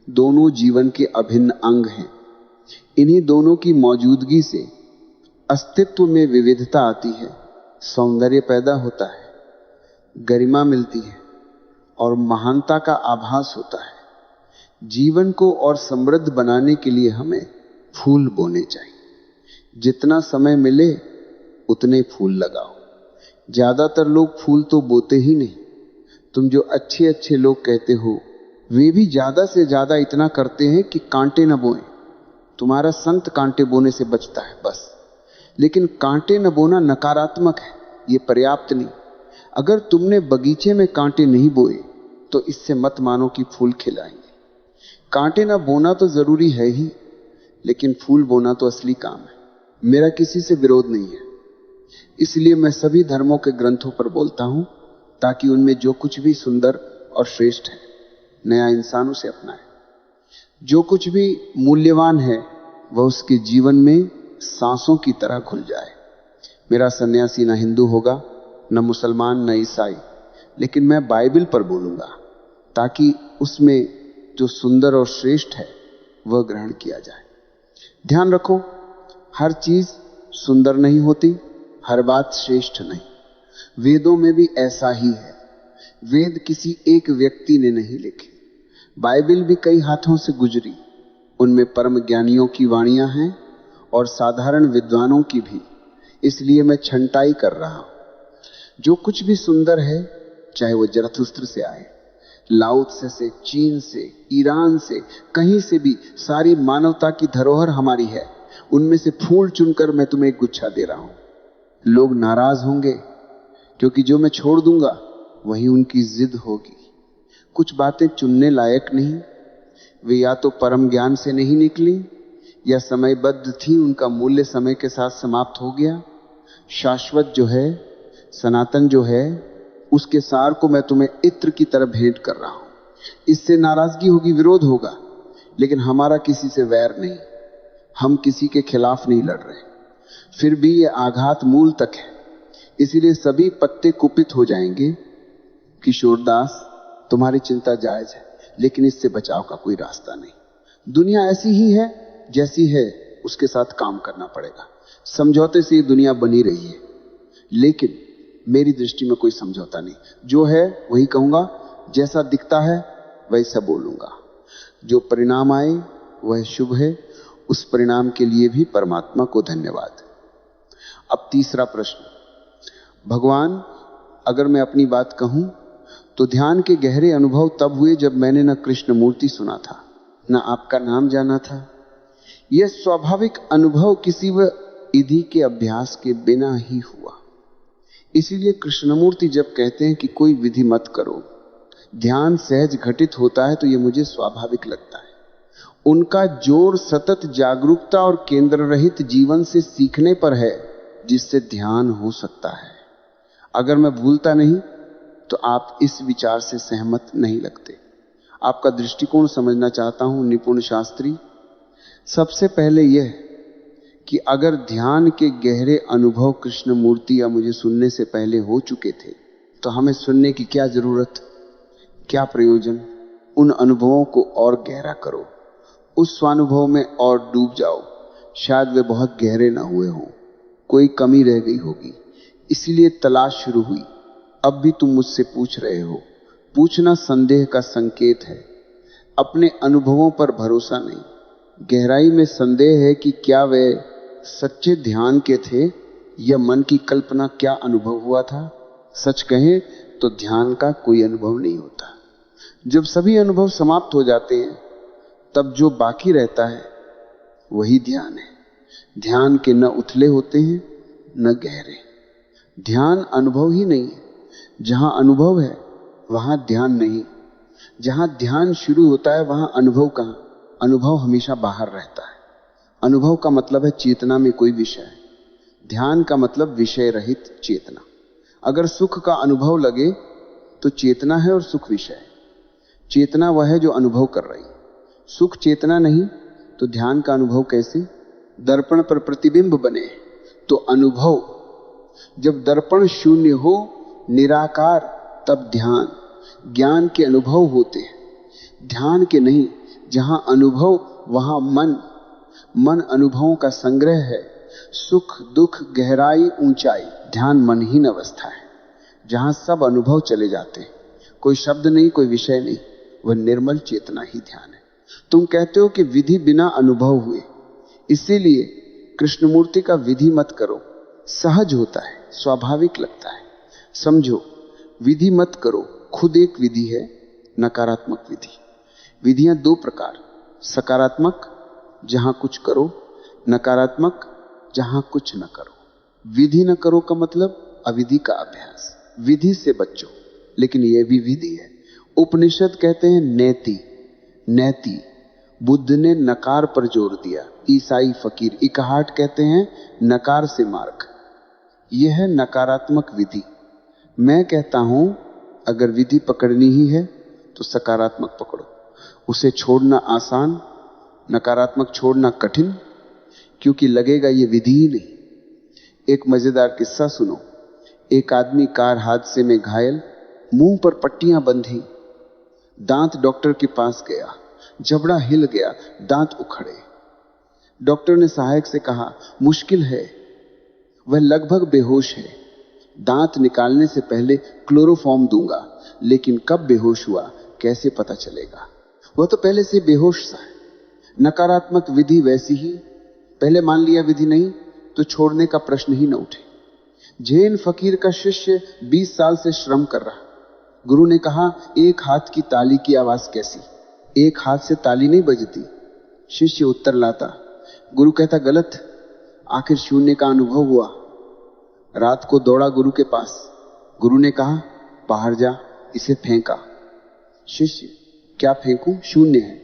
दोनों जीवन के अभिन्न अंग हैं। इन्हीं दोनों की मौजूदगी से अस्तित्व में विविधता आती है, सौंदर्य पैदा होता है, गरिमा मिलती है और महानता का आभास होता है। जीवन को और समृद्ध बनाने के लिए हमें फूल बोने चाहिए। जितना समय मिले उतने फूल लगाओ। ज्यादातर लोग फूल तो बोते ही नहीं। तुम जो अच्छे अच्छे लोग कहते हो वे भी ज्यादा से ज्यादा इतना करते हैं कि कांटे न बोएं। तुम्हारा संत कांटे बोने से बचता है बस। लेकिन कांटे न बोना नकारात्मक है, ये पर्याप्त नहीं। अगर तुमने बगीचे में कांटे नहीं बोए तो इससे मत मानो कि फूल खिलाएंगे। कांटे न बोना तो जरूरी है ही, लेकिन फूल बोना तो असली काम है। मेरा किसी से विरोध नहीं है, इसलिए मैं सभी धर्मों के ग्रंथों पर बोलता हूं, ताकि उनमें जो कुछ भी सुंदर और श्रेष्ठ है नया इंसान उसे अपनाए। जो कुछ भी मूल्यवान है वह उसके जीवन में सांसों की तरह घुल जाए। मेरा सन्यासी न हिंदू होगा, न मुसलमान, न ईसाई, लेकिन मैं बाइबल पर बोलूंगा, ताकि उसमें जो सुंदर और श्रेष्ठ है वह ग्रहण किया जाए। ध्यान रखो, हर चीज सुंदर नहीं होती, हर बात श्रेष्ठ नहीं। वेदों में भी ऐसा ही है। वेद किसी एक व्यक्ति ने नहीं लिखे। बाइबल भी कई हाथों से गुजरी। उनमें परम ज्ञानियों की वाणियां हैं और साधारण विद्वानों की भी। इसलिए मैं छंटाई कर रहा हूं। जो कुछ भी सुंदर है, चाहे वो जरथुस्त्र से आए, लाओ त्से से, चीन से, ईरान से, कहीं से भी, सारी मानवता की धरोहर हमारी है। उनमें से फूल चुनकर मैं तुम्हें एक गुच्छा दे रहा हूं। लोग नाराज होंगे क्योंकि जो मैं छोड़ दूंगा वही उनकी जिद होगी। कुछ बातें चुनने लायक नहीं, वे या तो परम ज्ञान से नहीं निकली या समयबद्ध थी, उनका मूल्य समय के साथ समाप्त हो गया। शाश्वत जो है, सनातन जो है, उसके सार को मैं तुम्हें इत्र की तरह भेंट कर रहा हूं। इससे नाराजगी होगी, विरोध होगा, लेकिन हमारा किसी से वैर नहीं। हम किसी के खिलाफ नहीं लड़ रहे। फिर भी ये आघात मूल तक है। इसीलिए सभी पत्ते कुपित हो जाएंगे। किशोरदास, तुम्हारी चिंता जायज है, लेकिन इससे बचाव का कोई रास्ता नहीं। दुनिया ऐसी ही है जैसी है, उसके साथ काम करना पड़ेगा। समझौते से ये दुनिया बनी रही है, लेकिन मेरी दृष्टि में कोई समझौता नहीं। जो है वही कहूंगा, जैसा दिखता है वैसा बोलूंगा। जो परिणाम आए वह शुभ है, उस परिणाम के लिए भी परमात्मा को धन्यवाद। अब तीसरा प्रश्न, भगवान, अगर मैं अपनी बात कहूं तो ध्यान के गहरे अनुभव तब हुए जब मैंने न कृष्ण मूर्ति सुना था, न आपका नाम जाना था। यह स्वाभाविक अनुभव किसी विधि के अभ्यास के बिना ही हुआ। इसीलिए कृष्णमूर्ति जब कहते हैं कि कोई विधि मत करो, ध्यान सहज घटित होता है, तो यह मुझे स्वाभाविक लगता है। उनका जोर सतत जागरूकता और केंद्र रहित जीवन से सीखने पर है, जिससे ध्यान हो सकता है। अगर मैं भूलता नहीं तो आप इस विचार से सहमत नहीं लगते। आपका दृष्टिकोण समझना चाहता हूं निपुण शास्त्री। सबसे पहले यह कि अगर ध्यान के गहरे अनुभव कृष्ण मूर्ति या मुझे सुनने से पहले हो चुके थे, तो हमें सुनने की क्या जरूरत, क्या प्रयोजन। उन अनुभवों को और गहरा करो, उस स्वानुभव में और डूब जाओ। शायद वे बहुत गहरे ना हुए हों, कोई कमी रह गई होगी, इसलिए तलाश शुरू हुई। अब भी तुम मुझसे पूछ रहे हो। पूछना संदेह का संकेत है। अपने अनुभवों पर भरोसा नहीं। गहराई में संदेह है कि क्या वे सच्चे ध्यान के थे या मन की कल्पना, क्या अनुभव हुआ था। सच कहें तो ध्यान का कोई अनुभव नहीं होता। जब सभी अनुभव समाप्त हो जाते हैं, तब जो बाकी रहता है वही ध्यान है। ध्यान के न उथले होते हैं न गहरे। ध्यान अनुभव ही नहीं है। जहां अनुभव है वहां ध्यान नहीं। जहां ध्यान शुरू होता है वहां अनुभव कहां। अनुभव हमेशा बाहर रहता है। अनुभव का मतलब है चेतना में कोई विषय। ध्यान का मतलब विषय रहित चेतना। अगर सुख का अनुभव लगे तो चेतना है और सुख विषय है। चेतना वह है जो अनुभव कर रही। सुख चेतना नहीं तो ध्यान का अनुभव कैसे। दर्पण पर प्रतिबिंब बने तो अनुभव। जब दर्पण शून्य हो, निराकार, तब ध्यान। ज्ञान के अनुभव होते हैं, ध्यान के नहीं। जहां अनुभव वहां मन। मन अनुभवों का संग्रह है। सुख, दुख, गहराई, ऊंचाई। ध्यान मनहीन अवस्था है, जहां सब अनुभव चले जाते हैं। कोई शब्द नहीं, कोई विषय नहीं, वह निर्मल चेतना ही ध्यान है। तुम कहते हो कि विधि बिना अनुभव हुए, इसीलिए कृष्णमूर्ति का विधि मत करो, सहज होता है, स्वाभाविक लगता है। समझो, विधि मत करो खुद एक विधि है, नकारात्मक विधि। विधियां दो प्रकार, सकारात्मक जहां कुछ करो, नकारात्मक जहां कुछ न करो। विधि न करो का मतलब अविधि का अभ्यास। विधि से बचो, लेकिन यह भी विधि है। उपनिषद कहते हैं नेति, नैति। बुद्ध ने नकार पर जोर दिया, ईसाई फकीर इकहाट कहते हैं नकार से मार्ग। यह है नकारात्मक विधि। मैं कहता हूं अगर विधि पकड़नी ही है तो सकारात्मक पकड़ो, उसे छोड़ना आसान, नकारात्मक छोड़ना कठिन, क्योंकि लगेगा ये विधि ही नहीं। एक मजेदार किस्सा सुनो। एक आदमी कार हादसे में घायल, मुंह पर पट्टियां बंधी, दांत डॉक्टर के पास गया, जबड़ा हिल गया, दांत उखड़े। डॉक्टर ने सहायक से कहा मुश्किल है, वह लगभग बेहोश है, दांत निकालने से पहले क्लोरोफॉर्म दूंगा, लेकिन कब बेहोश हुआ कैसे पता चलेगा, वह तो पहले से बेहोश सा है। नकारात्मक विधि वैसी ही, पहले मान लिया विधि नहीं तो छोड़ने का प्रश्न ही न उठे। जैन फकीर का शिष्य 20 साल से श्रम कर रहा। गुरु ने कहा एक हाथ की ताली की आवाज कैसी, एक हाथ से ताली नहीं बजती। शिष्य उत्तर लाता, गुरु कहता गलत, आखिर शून्य का अनुभव हुआ। रात को दौड़ा गुरु के पास, गुरु ने कहा बाहर जा, इसे फेंका। शिष्य क्या फेंकूं, शून्य है।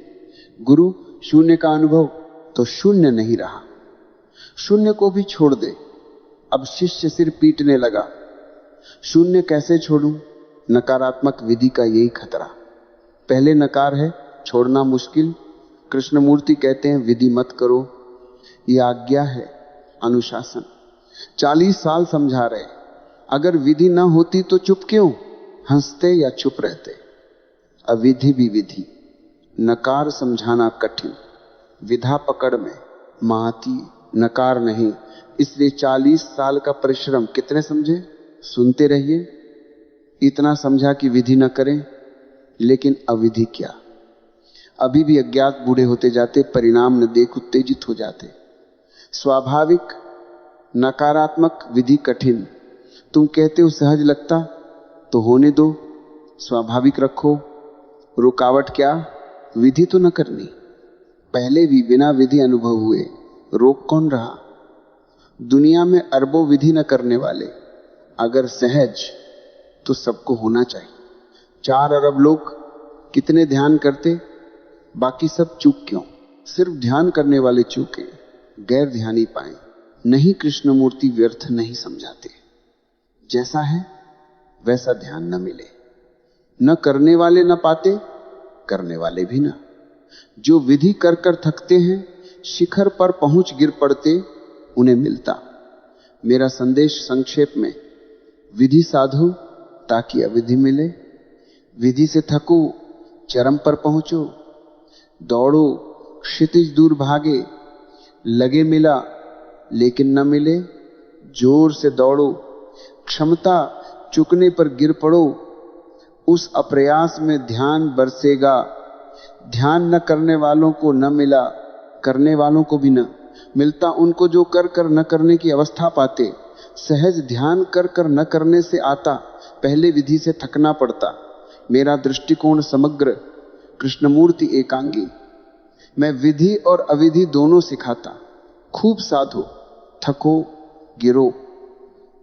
गुरु शून्य का अनुभव, तो शून्य नहीं रहा, शून्य को भी छोड़ दे। अब शिष्य सिर पीटने लगा, शून्य कैसे छोड़ूं? नकारात्मक विधि का यही खतरा। पहले नकार है, छोड़ना मुश्किल। कृष्णमूर्ति कहते हैं विधि मत करो, यह आज्ञा है, अनुशासन। 40 साल समझा रहे, अगर विधि ना होती तो चुप क्यों, हंसते या चुप रहते। अविधि भी विधि, नकार समझाना कठिन, विधा पकड़ में महाती, नकार नहीं। इसलिए 40 साल का परिश्रम कितने समझे? सुनते रहिए। इतना समझा कि विधि न करें, लेकिन अविधि क्या। अभी भी अज्ञात बूढ़े होते जाते, परिणाम न देख उत्तेजित हो जाते। स्वाभाविक नकारात्मक विधि कठिन। तुम कहते हो सहज लगता, तो होने दो, स्वाभाविक रखो। रुकावट क्या, विधि तो न करनी। पहले भी बिना विधि अनुभव हुए, रोक कौन रहा? दुनिया में अरबों विधि न करने वाले, अगर सहज तो सबको होना चाहिए। 4 अरब लोग कितने ध्यान करते, बाकी सब चूक क्यों? सिर्फ ध्यान करने वाले चूके, गैर ध्यानी पाए। नहीं, कृष्णमूर्ति व्यर्थ नहीं समझाते। जैसा है वैसा ध्यान न मिले, न करने वाले न पाते, करने वाले भी न। जो विधि कर कर थकते हैं, शिखर पर पहुंच गिर पड़ते, उन्हें मिलता। मेरा संदेश संक्षेप में, विधि साधो ताकि अविधि मिले। विधि से थको, चरम पर पहुंचो। दौड़ो, क्षितिज दूर भागे, लगे मिला लेकिन न मिले। जोर से दौड़ो, क्षमता चुकने पर गिर पड़ो। उस अप्रयास में ध्यान बरसेगा। ध्यान न करने वालों को न मिला, करने वालों को भी न मिलता। उनको जो कर कर न करने की अवस्था पाते। सहज ध्यान कर कर न करने से आता, पहले विधि से थकना पड़ता। मेरा दृष्टिकोण समग्र, कृष्णमूर्ति एकांगी। मैं विधि और अविधि दोनों सिखाता। खूब साधो, थको, गिरो,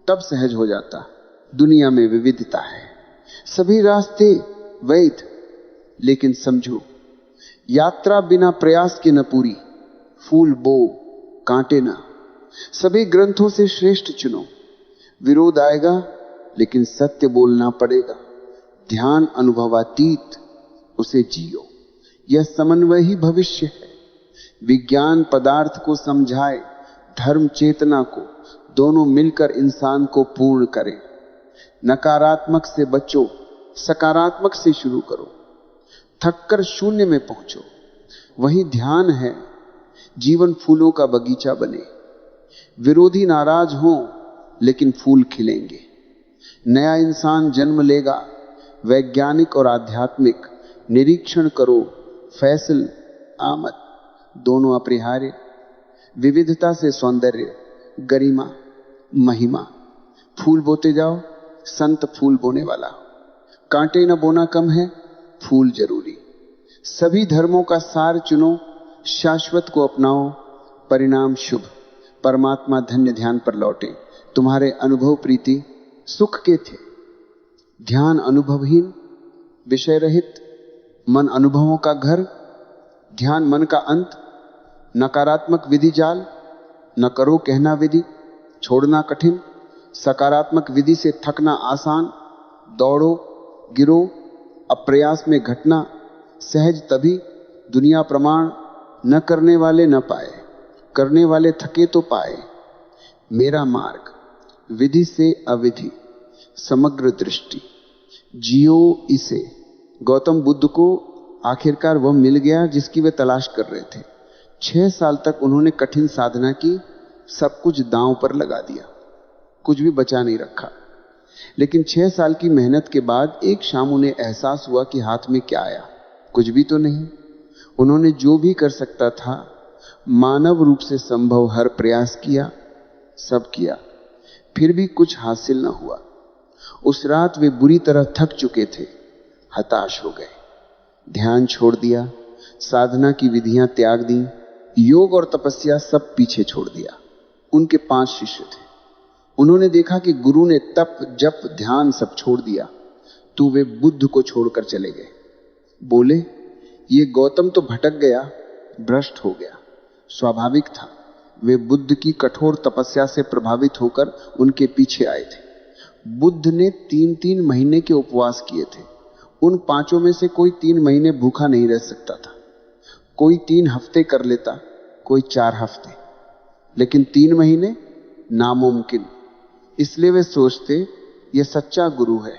तब सहज हो जाता। दुनिया में विविधता है, सभी रास्ते वैध, लेकिन समझो यात्रा बिना प्रयास के न पूरी। फूल बो, कांटे ना। सभी ग्रंथों से श्रेष्ठ चुनो। विरोध आएगा, लेकिन सत्य बोलना पड़ेगा। ध्यान अनुभवातीत, उसे जियो। यह समन्वय ही भविष्य है। विज्ञान पदार्थ को समझाए, धर्म चेतना को, दोनों मिलकर इंसान को पूर्ण करें। नकारात्मक से बचो, सकारात्मक से शुरू करो। थककर शून्य में पहुंचो, वही ध्यान है। जीवन फूलों का बगीचा बने। विरोधी नाराज हो, लेकिन फूल खिलेंगे। नया इंसान जन्म लेगा, वैज्ञानिक और आध्यात्मिक निरीक्षण करो, फैसल आमद दोनों अपरिहार्य। विविधता से सौंदर्य, गरिमा, महिमा। फूल बोते जाओ, संत फूल बोने वाला। कांटे न बोना कम है, फूल जरूरी। सभी धर्मों का सार चुनो, शाश्वत को अपनाओ, परिणाम शुभ। परमात्मा धन्य ध्यान पर लौटे। तुम्हारे अनुभव प्रीति सुख के थे। ध्यान अनुभवहीन, विषय रहित, मन अनुभवों का घर। ध्यान मन का अंत। नकारात्मक विधि जाल, न करो कहना विधि, छोड़ना कठिन। सकारात्मक विधि से थकना आसान। दौड़ो, गिरो, अप्रयास में घटना सहज तभी। दुनिया प्रमाण, न करने वाले न पाए, करने वाले थके तो पाए। मेरा मार्ग, विधि से अविधि, समग्र दृष्टि, जियो इसे। गौतम बुद्ध को आखिरकार वह मिल गया जिसकी वे तलाश कर रहे थे। 6 साल तक उन्होंने कठिन साधना की, सब कुछ दांव पर लगा दिया, कुछ भी बचा नहीं रखा। लेकिन 6 साल की मेहनत के बाद एक शाम उन्हें एहसास हुआ कि हाथ में क्या आया, कुछ भी तो नहीं। उन्होंने जो भी कर सकता था, मानव रूप से संभव हर प्रयास किया, सब किया, फिर भी कुछ हासिल न हुआ। उस रात वे बुरी तरह थक चुके थे, हताश हो गए, ध्यान छोड़ दिया, साधना की विधियां त्याग दी, योग और तपस्या सब पीछे छोड़ दिया। उनके 5 शिष्य थे। उन्होंने देखा कि गुरु ने तप, जप, ध्यान सब छोड़ दिया, तो वे बुद्ध को छोड़कर चले गए। बोले, ये गौतम तो भटक गया, भ्रष्ट हो गया। स्वाभाविक था, वे बुद्ध की कठोर तपस्या से प्रभावित होकर उनके पीछे आए थे। बुद्ध ने 3-3 महीने के उपवास किए थे। उन 5 में से कोई 3 महीने भूखा नहीं रह सकता था। कोई 3 हफ्ते कर लेता, कोई 4 हफ्ते, लेकिन 3 महीने नामुमकिन। इसलिए वे सोचते यह सच्चा गुरु है।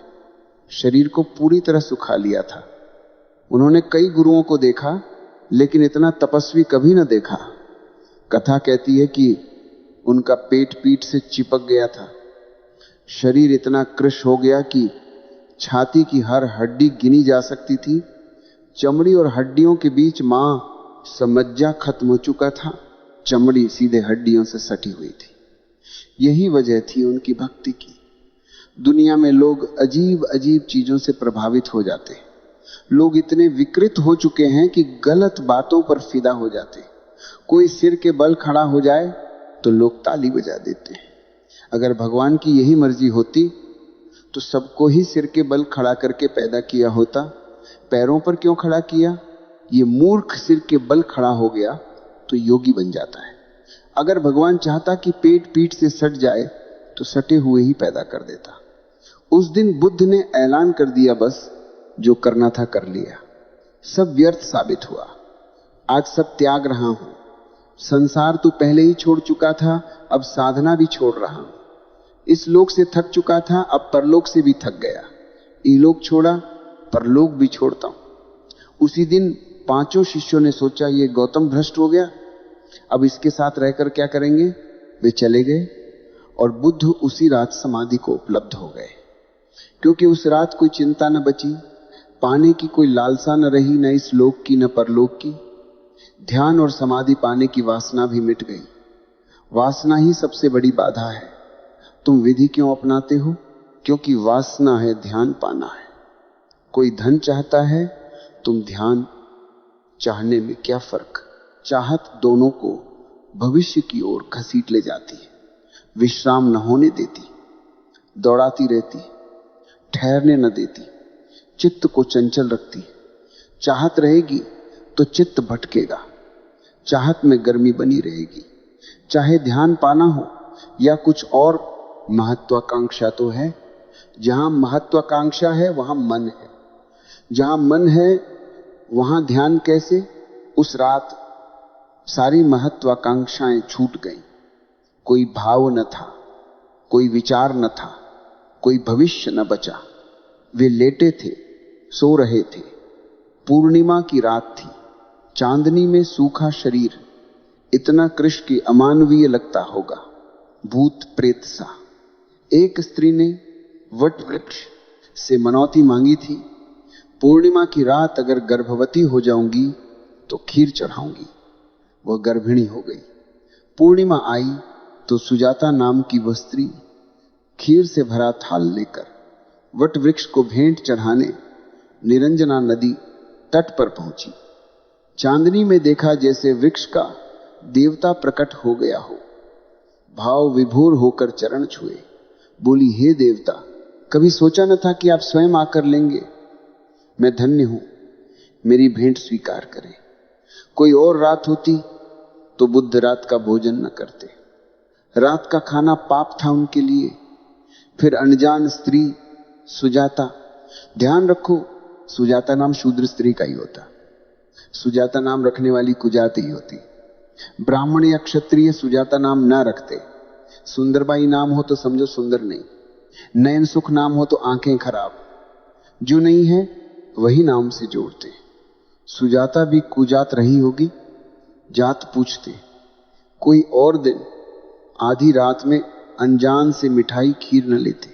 शरीर को पूरी तरह सुखा लिया था। उन्होंने कई गुरुओं को देखा, लेकिन इतना तपस्वी कभी न देखा। कथा कहती है कि उनका पेट पीठ से चिपक गया था। शरीर इतना कृश हो गया कि छाती की हर हड्डी गिनी जा सकती थी। चमड़ी और हड्डियों के बीच समज्जा खत्म हो चुका था। चमड़ी सीधे हड्डियों से सटी हुई थी। यही वजह थी उनकी भक्ति की। दुनिया में लोग अजीब अजीब चीजों से प्रभावित हो जाते। लोग इतने विकृत हो चुके हैं कि गलत बातों पर फिदा हो जाते। कोई सिर के बल खड़ा हो जाए तो लोग ताली बजा देते हैं। अगर भगवान की यही मर्जी होती तो सबको ही सिर के बल खड़ा करके पैदा किया होता। पैरों पर क्यों खड़ा किया? ये मूर्ख सिर के बल खड़ा हो गया तो योगी बन जाता है। अगर भगवान चाहता कि पेट पीठ से सट जाए तो सटे हुए ही पैदा कर देता। उस दिन बुद्ध ने ऐलान कर दिया, बस जो करना था कर लिया, सब व्यर्थ साबित हुआ। आज सब त्याग रहा हूं। संसार तो पहले ही छोड़ चुका था, अब साधना भी छोड़ रहा हूं। इस लोक से थक चुका था, अब परलोक से भी थक गया। इलोक छोड़ा, परलोक भी छोड़ता हूं। उसी दिन 5 शिष्यों ने सोचा ये गौतम भ्रष्ट हो गया, अब इसके साथ रहकर क्या करेंगे। वे चले गए और बुद्ध उसी रात समाधि को उपलब्ध हो गए। क्योंकि उस रात कोई चिंता न बची, पाने की कोई लालसा न रही, न इस लोक की न परलोक की। ध्यान और समाधि पाने की वासना भी मिट गई। वासना ही सबसे बड़ी बाधा है। तुम विधि क्यों अपनाते हो? क्योंकि वासना है ध्यान पाना है। कोई धन चाहता है, तुम ध्यान चाहने में क्या फर्क? चाहत दोनों को भविष्य की ओर घसीट ले जाती है, विश्राम न होने देती, दौड़ाती रहती, ठहरने न देती, चित्त को चंचल रखती। चाहत रहेगी तो चित्त भटकेगा, चाहत में गर्मी बनी रहेगी। चाहे ध्यान पाना हो या कुछ और, महत्वाकांक्षा तो है। जहां महत्वाकांक्षा है वहां मन है। जहां मन है वहां ध्यान कैसे? उस रात सारी महत्वाकांक्षाएं छूट गईं। कोई भाव न था, कोई विचार न था, कोई भविष्य न बचा। वे लेटे थे, सो रहे थे। पूर्णिमा की रात थी, चांदनी में सूखा शरीर, इतना कृष्ण की अमानवीय लगता होगा, भूत प्रेत सा। एक स्त्री ने वट वृक्ष से मनौती मांगी थी, पूर्णिमा की रात अगर गर्भवती हो जाऊंगी तो खीर चढ़ाऊंगी। वह गर्भिणी हो गई। पूर्णिमा आई तो सुजाता नाम की वह स्त्री खीर से भरा थाल लेकर वट वृक्ष को भेंट चढ़ाने निरंजना नदी तट पर पहुंची। चांदनी में देखा जैसे वृक्ष का देवता प्रकट हो गया हो। भाव विभोर होकर चरण छुए, बोली, हे देवता, कभी सोचा न था कि आप स्वयं आकर लेंगे। मैं धन्य हूं, मेरी भेंट स्वीकार करें। कोई और रात होती तो बुद्ध रात का भोजन न करते। रात का खाना पाप था उनके लिए। फिर अनजान स्त्री सुजाता, ध्यान रखो, सुजाता नाम शूद्र स्त्री का ही होता। सुजाता नाम रखने वाली कुजाती ही होती। ब्राह्मण या क्षत्रिय सुजाता नाम ना रखते। सुंदरबाई नाम हो तो समझो सुंदर नहीं, नयन सुख नाम हो तो आंखें खराब। जो नहीं है वही नाम से जोड़ते। सुजाता भी कुजात रही होगी, जात पूछते। कोई और दिन आधी रात में अनजान से मिठाई खीर न लेते।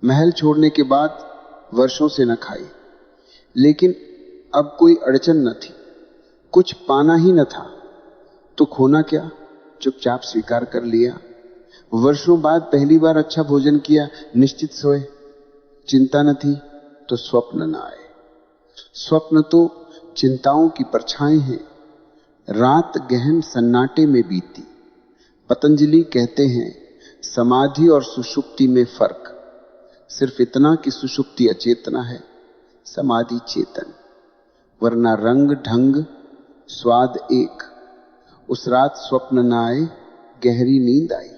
महल छोड़ने के बाद वर्षों से न खाई, लेकिन अब कोई अड़चन न थी, कुछ पाना ही न था तो खोना क्या, चुपचाप स्वीकार कर लिया। वर्षों बाद पहली बार अच्छा भोजन किया, निश्चित सोए। चिंता न थी तो स्वप्न न आए। स्वप्न तो चिंताओं की परछाई हैं। रात गहन सन्नाटे में बीती। पतंजलि कहते हैं समाधि और सुषुप्ति में फर्क सिर्फ इतना कि सुषुप्ति अचेतना है, समाधि चेतन, वरना रंग ढंग स्वाद एक। उस रात स्वप्न न आए, गहरी नींद आई।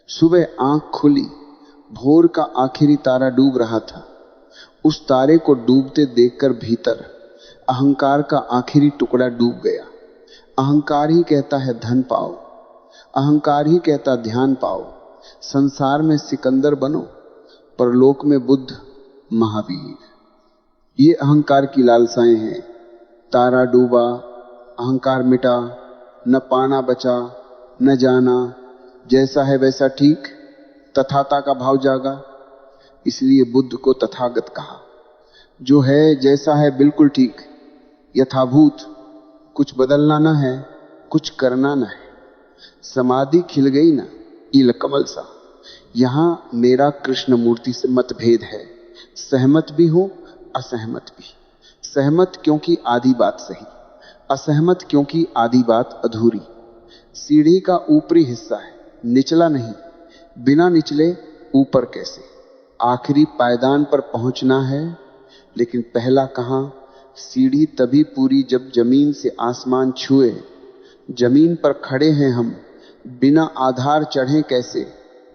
सुबह आंख खुली, भोर का आखिरी तारा डूब रहा था। उस तारे को डूबते देखकर भीतर अहंकार का आखिरी टुकड़ा डूब गया। अहंकार ही कहता है धन पाओ, अहंकार ही कहता ध्यान पाओ, संसार में सिकंदर बनो, परलोक में बुद्ध महावीर। ये अहंकार की लालसाएं हैं। तारा डूबा, अहंकार मिटा, न पाना बचा, न जाना, जैसा है वैसा ठीक, तथाता का भाव जागा। इसलिए बुद्ध को तथागत कहा। जो है जैसा है बिल्कुल ठीक, यथाभूत, कुछ बदलना ना है, कुछ करना ना है। समाधि खिल गई ना, इल कमल सा। यहां मेरा कृष्ण मूर्ति से मतभेद है। सहमत भी हूं, असहमत भी। सहमत क्योंकि आधी बात सही, असहमत क्योंकि आधी बात अधूरी। सीढ़ी का ऊपरी हिस्सा है, निचला नहीं। बिना निचले ऊपर कैसे? आखिरी पायदान पर पहुंचना है, लेकिन पहला कहां? सीढ़ी तभी पूरी जब जमीन से आसमान छुए। जमीन पर खड़े हैं हम, बिना आधार चढ़े कैसे?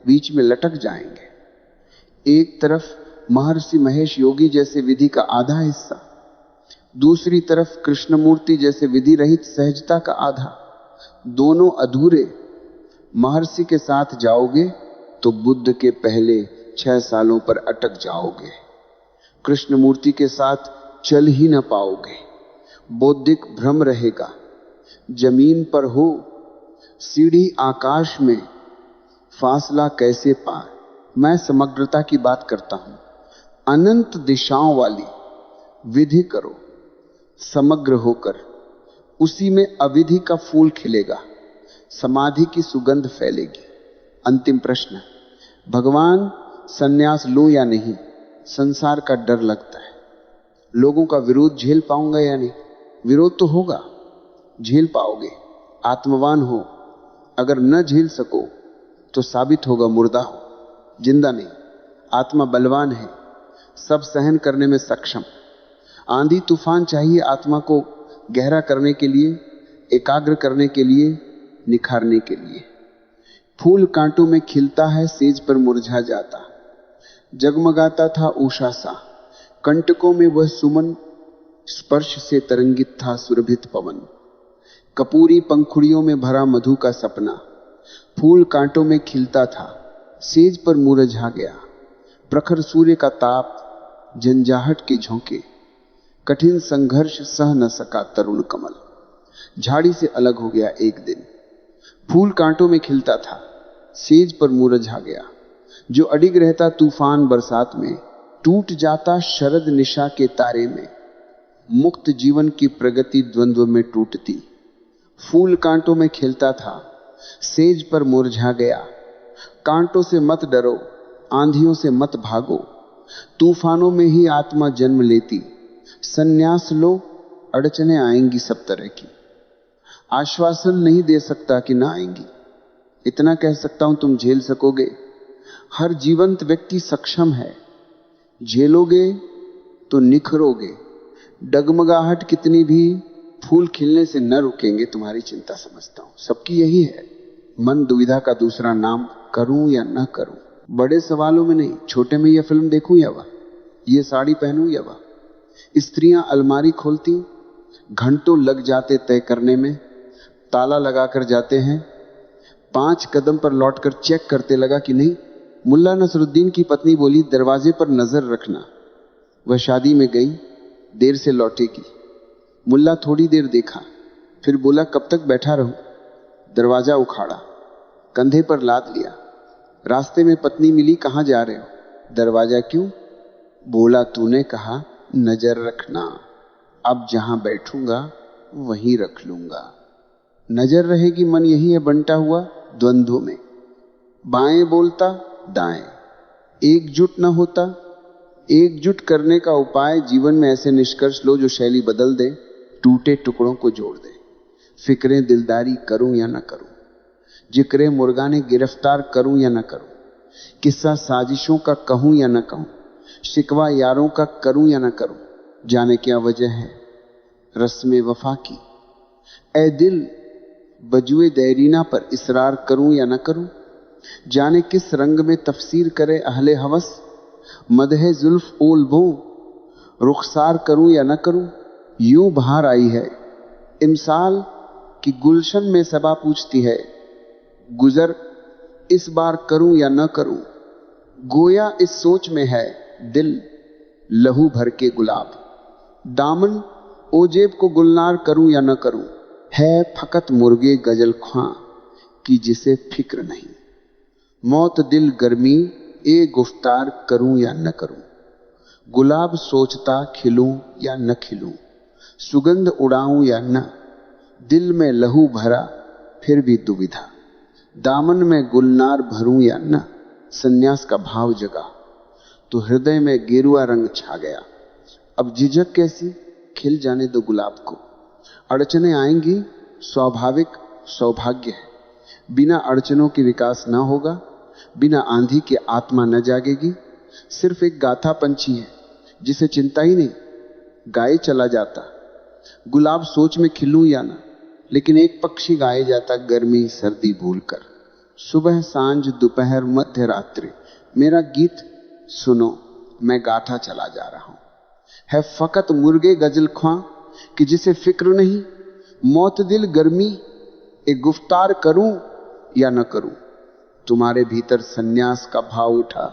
बीच में लटक जाएंगे। एक तरफ महर्षि महेश योगी जैसे विधि का आधा हिस्सा, दूसरी तरफ कृष्णमूर्ति जैसे विधि रहित सहजता का आधा। दोनों अधूरे। महर्षि के साथ जाओगे तो बुद्ध के पहले 6 सालों पर अटक जाओगे। कृष्णमूर्ति के साथ चल ही न पाओगे, बौद्धिक भ्रम रहेगा। जमीन पर हो, सीढ़ी आकाश में, फासला कैसे पार? मैं समग्रता की बात करता हूं। अनंत दिशाओं वाली विधि करो समग्र होकर, उसी में अविधि का फूल खिलेगा, समाधि की सुगंध फैलेगी। अंतिम प्रश्न, भगवान सन्यास लो या नहीं? संसार का डर लगता है। लोगों का विरोध झेल पाऊंगा या नहीं? विरोध तो होगा, झेल पाओगे, आत्मवान हो। अगर न झेल सको तो साबित होगा मुर्दा हो, जिंदा नहीं। आत्मा बलवान है, सब सहन करने में सक्षम। आंधी तूफान चाहिए आत्मा को गहरा करने के लिए, एकाग्र करने के लिए, निखारने के लिए। फूल कांटों में खिलता है, सेज पर मुरझा जाता। जगमगाता था उषा सा, कंटकों में वह सुमन, स्पर्श से तरंगित था सुरभित पवन। कपूरी पंखुड़ियों में भरा मधु का सपना, फूल कांटों में खिलता था, सेज पर मुरझा गया। प्रखर सूर्य का ताप, झंझाहट के झोंके, कठिन संघर्ष सह न सका तरुण कमल, झाड़ी से अलग हो गया एक दिन। फूल कांटों में खिलता था, सेज पर मुरझा गया। जो अडिग रहता तूफान बरसात में, टूट जाता शरद निशा के तारे में, मुक्त जीवन की प्रगति द्वंद्व में टूटती। फूल कांटों में खिलता था, सेज पर मुरझा गया। कांटों से मत डरो, आंधियों से मत भागो, तूफानों में ही आत्मा जन्म लेती। संन्यास लो, अड़चने आएंगी सब तरह की। आश्वासन नहीं दे सकता कि ना आएंगी, इतना कह सकता हूं तुम झेल सकोगे। हर जीवंत व्यक्ति सक्षम है, झेलोगे तो निखरोगे। डगमगाहट कितनी भी, फूल खिलने से न रुकेंगे तुम्हारी चिंता, समझता हूं सबकी यही है। मन दुविधा का दूसरा नाम, करूं या न करूं। बड़े सवालों में नहीं, छोटे में यह फिल्म देखूं या वह, ये साड़ी पहनूं या वह। स्त्रियां अलमारी खोलती, घंटों लग जाते तय करने में। ताला लगाकर जाते हैं, 5 कदम पर लौटकर चेक करते लगा कि नहीं। मुल्ला नसरुद्दीन की पत्नी बोली, दरवाजे पर नजर रखना। वह शादी में गई, देर से लौटेगी। मुल्ला थोड़ी देर देखा, फिर बोला कब तक बैठा रहूं। दरवाजा उखाड़ा, कंधे पर लाद लिया। रास्ते में पत्नी मिली, कहां जा रहे हो? दरवाजा क्यों? बोला तूने कहा नजर रखना, अब जहां बैठूंगा वहीं रख लूंगा। नजर रहेगी, मन यही है बंटा हुआ द्वंद्व में। बाएं बोलता दाएं, एकजुट न होता। एकजुट करने का उपाय, जीवन में ऐसे निष्कर्ष लो जो शैली बदल दे, टूटे टुकड़ों को जोड़ दे। फिक्रें दिलदारी करूं या न करूं, जिक्रे मुर्गाने गिरफ्तार करूं या न करूं, किस्सा साजिशों का कहूं या न कहूं, शिकवा यारों का करूं या न करूं, जाने क्या वजह है रस्म वफा की। ऐ दिल बजुए दैरीना पर इसरार करूं या न करूं, जाने किस रंग में तफसीर करे अहले हवस। मदहे जुल्फ ओल बो, रुखसार करूं या न करूं। यूं बहार आई है इमसाल की गुलशन में सबा पूछती है, गुजर इस बार करूं या न करूं। गोया इस सोच में है दिल लहू भर के गुलाब। दामन ओजेब को गुलनार करूं या न करूं, है फकत मुर्गे गजल ख्वां कि जिसे फिक्र नहीं। मौत दिल गर्मी ए गुफ्तार करूं या न करूं, गुलाब सोचता खिलूं या न खिलूं, सुगंध उड़ाऊं या न। दिल में लहू भरा फिर भी दुविधा, दामन में गुलनार भरूं या न। संन्यास का भाव जगा तो हृदय में गेरुआ रंग छा गया। अब झिझक कैसी, खिल जाने दो गुलाब को। अड़चने आएंगी, स्वाभाविक सौभाग्य है। बिना अड़चनों के विकास ना होगा, बिना आंधी के आत्मा न जागेगी। सिर्फ एक गाथा पंछी है जिसे चिंता ही नहीं, गाए चला जाता। गुलाब सोच में खिलूं या ना, लेकिन एक पक्षी गाए जाता गर्मी सर्दी भूलकर। सुबह सांझ दोपहर मध्य रात्रि मेरा गीत सुनो, मैं गाथा चला जा रहा हूं। है फकत मुर्गे गजल ख्वां कि जिसे फिक्र नहीं। मौत दिल गर्मी एक गुफ्तार करूं या न करूं। तुम्हारे भीतर सन्यास का भाव उठा,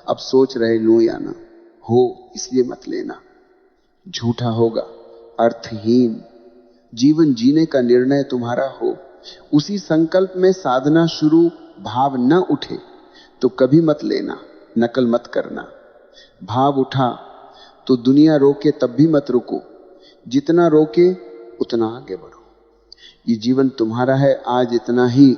अब सोच रहे लूं या ना। हो इसलिए मत लेना, झूठा होगा, अर्थहीन। जीवन जीने का निर्णय तुम्हारा हो, उसी संकल्प में साधना शुरू। भाव न उठे तो कभी मत लेना, नकल मत करना। भाव उठा तो दुनिया रोके तब भी मत रुको, जितना रोके उतना आगे बढ़ो। ये जीवन तुम्हारा है, आज इतना ही